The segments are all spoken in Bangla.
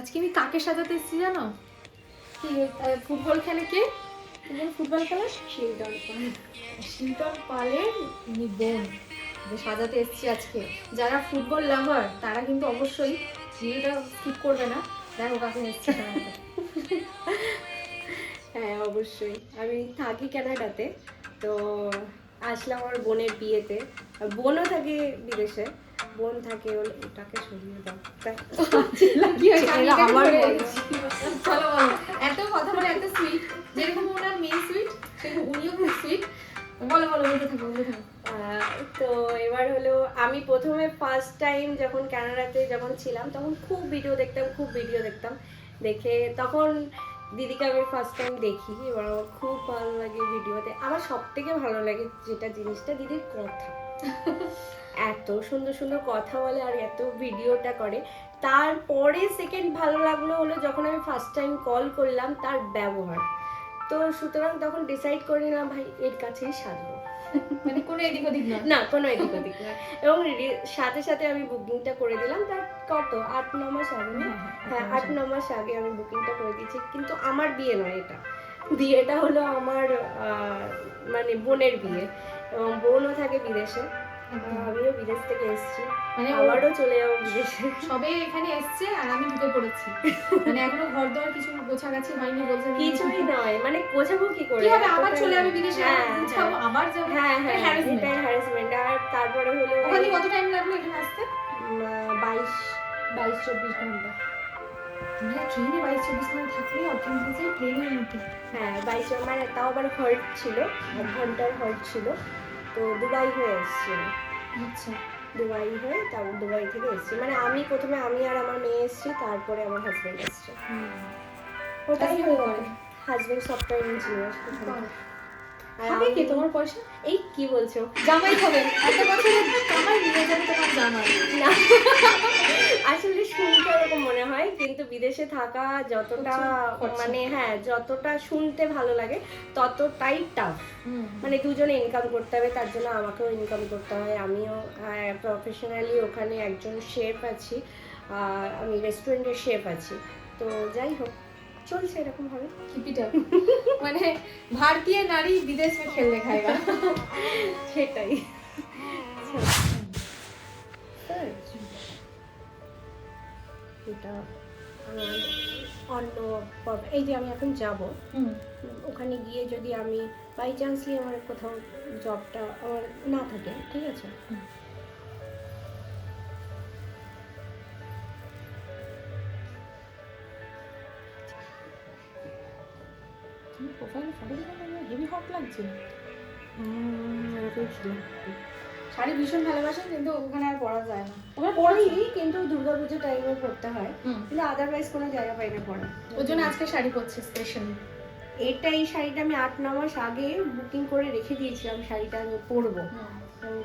আজকে আমি কাকে সাজাতে এসেছি জানো? কি ফুটবল খেলে কে? ফুটবল খেলা শিল্টন পালের বোন সাজাতে এসেছি আজকে। যারা ফুটবল লাভার তারা কিন্তু অবশ্যই ভিডিওটা স্কিপ করবে না। দেখো কাকে এসেছি। হ্যাঁ অবশ্যই, আমি থাকি কানাডাতে, তো আসলাম আমার বোনের বিয়েতে। বোনও থাকে বিদেশে, বোন থাকে ওটাকে সরিয়ে দাও। কি হয়েছে আমার চলো বলো। এত কথা বলে এত সুইট, যেরকম ওনার মেয়ে সুইট সেরকম উনিও খুব সুইট। বলো বলো, বলতে থাকো বলতে থাকো। তো এবার হলো, আমি প্রথমে ফার্স্ট টাইম যখন কানাডাতে যখন ছিলাম তখন খুব ভিডিও দেখতাম দেখে তখন দিদিকে আমি ফার্স্ট টাইম দেখি। এবার আমার খুব ভালো লাগে ভিডিওতে। আমার সব থেকে ভালো লাগে যেটা জিনিসটা দিদির কথা, এত সুন্দর সুন্দর কথা বলে আর এত ভিডিওটা করে। তারপরে সেকেন্ড ভালো লাগলো হলো যখন আমি ফার্স্ট টাইম কল করলাম তার ব্যবহার। তো সুতরাং তখন ডিসাইড করে নিলাম ভাই এর কাছেই সাজবো। মানে কোনো এদিক ওদিক না, কোনো এদিক ওদিক না। এবং সাথে সাথে আমি বুকিংটা করে দিলাম। তার কত 8-9 মাস আগে না? হ্যাঁ 8-9 মাস আগে আমি বুকিংটা করে দিয়েছি। কিন্তু আমার বিয়ে নয় এটা, বিয়েটা হলো আমার মানে বোনের বিয়ে। এবং বোনও থাকে বিদেশে, আমিও বিদেশ থেকে এসেছি, মানে আবারও চলে যাবো বিদেশে। সবে এখানে এসছে আর আমি ঢুকে পড়েছি। মানে এখনো ঘর দর কিছু গোছাগাছি হয়নি বলছে। কিছুই নয়, মানে গোছাবো কি করে? কি হবে আবার চলে যাবে বিদেশে, গুছাবো আবার যাবো। হ্যাঁ হ্যাঁ, এটাই হ্যারাসমেন্ট। আর তারপরে হলো ওখানে কত টাইম লাগলো এখানে আসতে? 22-24 ঘন্টা। আমরা ট্রেনে 22-24 ঘন্টা থাকলে অজ্ঞান হয়ে যায় প্লেনের মধ্যে। হ্যাঁ 22, মানে তাও আবার হল্ট ছিল, 1 ঘন্টার হল্ট ছিল। তো দুবাই হয়ে এসছি। আচ্ছা, দুবাই হয়ে তারপর দুবাই থেকে এসছি। মানে আমি প্রথমে আমি আর আমার মেয়ে এসছি, তারপরে আমার হাজবেন্ড এসছে। ওটাই হয়ে গেল। Husband software engineer. খাবে কে তোমার পয়সা? এই কি বলছো? জামাই খাবে, এত বছরে জামাই নিয়ে যাবে তোমার জামাই না, আসলে শুনতে এরকম মনে হয়, কিন্তু বিদেশে থাকা যতটা মানে হ্যাঁ যতটা শুনতে ভালো লাগে ততটাই টাফ। মানে দুজনে ইনকাম করতে হবে, তার জন্য আমাকেও ইনকাম করতে হয়। আমিও প্রফেশনালি ওখানে একজন শেফ আছি, আর আমি রেস্টুরেন্টের শেফ আছি। তো যাই হোক চলছে এরকম ভাবে। মানে ভারতীয় নারী বিদেশ মে খেলনে খায়গা, সেটাই। এটা অন্য এই যে আমি এখন যাব, ওখানে গিয়ে যদি আমি বাই চান্সলি আমার কোথাও জবটা আমার না থাকে, ঠিক আছে, প্রোফাইলে ফটো দিলে হেভি হট লাগছে। এরকম ছিল। শাড়ি ভীষণ ভালোবাসেন, কিন্তু ওখানে আর পরা যায় না। ওখানে পরেই, কিন্তু দুর্গাপুজোর টাইমে পড়তে হয়, কিন্তু আদারওয়াইজ কোনো জায়গা পাই না পরা। ওই জন্য আজকে শাড়ি পরছে স্পেশালি। এই শাড়িটা আমি 8-9 মাস আগে বুকিং করে রেখে দিয়েছিলাম, শাড়িটা আমি পরবো।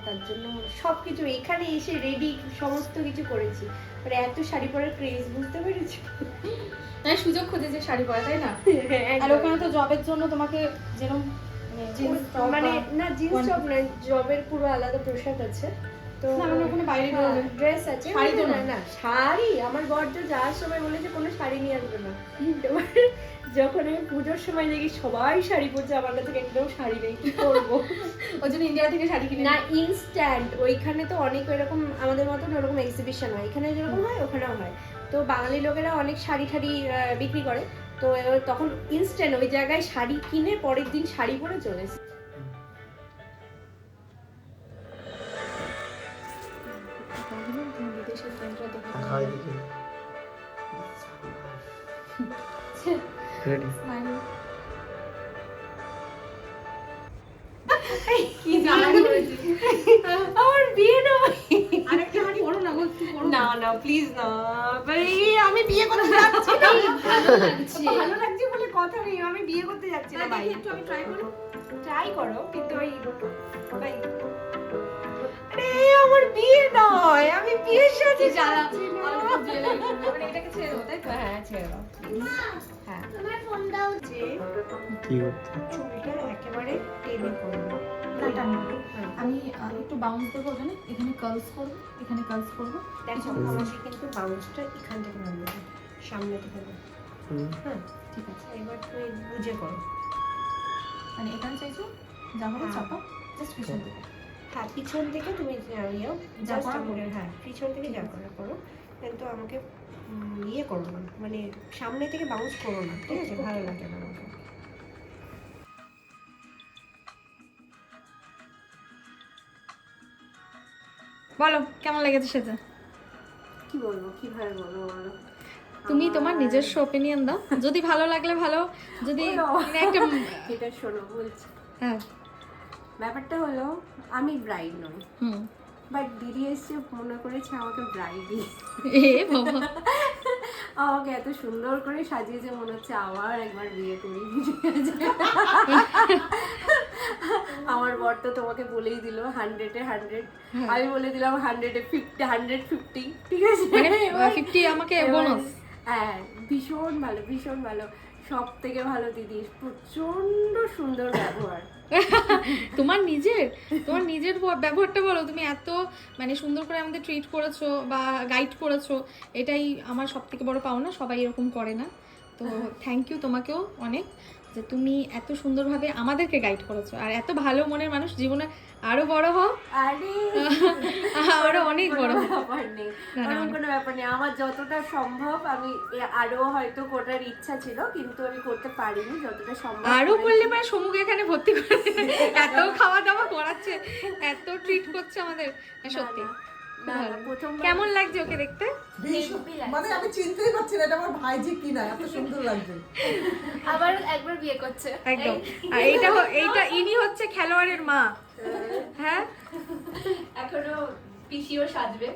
তার জন্য সবকিছু এখানে এসে রেডি সমস্ত কিছু করেছি। মানে এত শাড়ি পরার ক্রেজ, বুঝতে পেরেছি। তাই সুযোগ খুঁজেছে শাড়ি পরা, তাই না? আর ওখানে তো জবের জন্য তোমাকে যেরকম মানে না জিন্স টপ না, জবের পুরো আলাদা পোশাক আছে। তো ওখানে বাইরে ড্রেস আছে, শাড়ি তো না শাড়ি। আমার বর তো যাওয়ার সময় বলেছে কোনো শাড়ি নিয়ে আসবে না। এবার যখন আমি পুজোর সময় দেখি সবাই শাড়ি পরছে, আমার কাছে একদম শাড়ি নেই, কি করবো? ওই জন্য ইন্ডিয়া থেকে শাড়ি কিনে না ইনস্ট্যান্ট। ওইখানে তো অনেক এরকম আমাদের মতন ওরকম এক্সিবিশন হয়, এখানে যেরকম হয় ওখানেও হয়। তো বাঙালি লোকেরা অনেক শাড়ি বিক্রি করে, তো তখন ইনস্ট্যান্ট ওই জায়গায় শাড়ি কিনে পরের দিন শাড়ি পরে চলে এসেছে। বিদেশের ফ্রেন্ডরা দেখে কি জ্বালা করেছি। আমার বিয়ে নয়। আরেকটা হাঁড়ি পড়ো না গো, একটু পড়ো না না প্লিজ না, আমি বিয়ে করতে যাচ্ছি না। ভালো লাগছে বলে কথা নেই, আমি বিয়ে করতে যাচ্ছি না ভাই। একটু আমি ট্রাই করো, কিন্তু ওই ওটাই। আরে আমার বিয়ে নয়, আমি বিয়ের সাথে যাচ্ছি না। মানে এটাকে ছেড়ে দাও, তাই তো? হ্যাঁ ছেড়ে দাও। হ্যাঁ তোমার ফোন দাও যে কি করতে? চুলটা একেবারে টেনে করবো। আমি একটু বাউন্স দেবো, জানো, এখানে কার্লস করবো, এখানে কার্লস করবো। দেখো আমাকে কিন্তু বাউন্সটা এখান থেকে নামিয়ে সামনে থেকে না। হ্যাঁ ঠিক আছে, এবার তুমি বুঝে করো। মানে এখানে চাইছো যা হবে চাপা, জাস্ট পিছন থেকে। হ্যাঁ পিছন থেকে তুমি যা জাস্ট করা আমাকে, হ্যাঁ পিছন থেকে যা করা করো, কিন্তু আমাকে ইয়ে করো না, মানে সামনে থেকে বাউন্স করো না, ঠিক আছে? ভালো লাগে না আমাকে। বলো কেমন লেগেছে সেটা? কি বলবো, কিভাবে বলবো বলো? তুমি তোমার নিজস্ব ওপিনিয়ন দাও, যদি ভালো লাগলে ভালো, যদি একটা এটা শোনো বলছি, হ্যাঁ ব্যাপারটা হলো আমি ব্রাইড নই, হুম বাট দিদি এসে মনে করেছে আমাকে ব্রাইডই। এ বাবা, আমাকে এত সুন্দর করে সাজিয়েছে, মনে হচ্ছে আবার একবার বিয়ে করি। আমার বর তো তোমাকে বলেই দিল 100-এ 100, আমি বলে দিলাম 100-এ 50, 150, ঠিক আছে? মানে 50 আমাকে বোনাস। হ্যাঁ ভীষণ ভালো, ভীষণ ভালো, সব থেকে ভালো দিদি, প্রচন্ড সুন্দর ব্যবহার। তোমার নিজের ব্যবহারটা বলো, তুমি এত মানে সুন্দর করে আমাদের ট্রিট করেছো বা গাইড করেছো, এটাই আমার সব থেকে বড় পাওনা, সবাই এরকম করে না। তো থ্যাংক ইউ তোমাকেও অনেক, যে তুমি এত সুন্দরভাবে আমাদেরকে গাইড করেছো, আর এত ভালো মনের মানুষ, জীবনে আরো বড় হও, আরে আরো অনেক বড় হও। ব্যাপার নেই, এমন কোনো ব্যাপার নেই, আমার যতটা সম্ভব আমি আরো হয়তো করার ইচ্ছা ছিল, কিন্তু আমি করতে পারিনি, যতটা সম্ভব। আরো বললে মানে সমুখ এখানে ভর্তি করে এত খাওয়া দাওয়া করাচ্ছে, এত ট্রিট করছে আমাদের, সত্যি না, না, প্রথম কেমন লাগছে ওকে দেখতে? মানে আমি চিনতেই পারছি না এটা আমার ভাইজি কিনা, এত সুন্দর লাগছে। আবার একবার বিয়ে করছে একদম। আর এইটা ইনি হচ্ছে খেলোয়াড়ের মা। হ্যাঁ এখনো পিসিও সাজবে,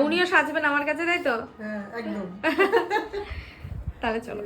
উনিও সাজবেন আমার কাছে, তাই তো? হ্যাঁ একদম। তাহলে চলো।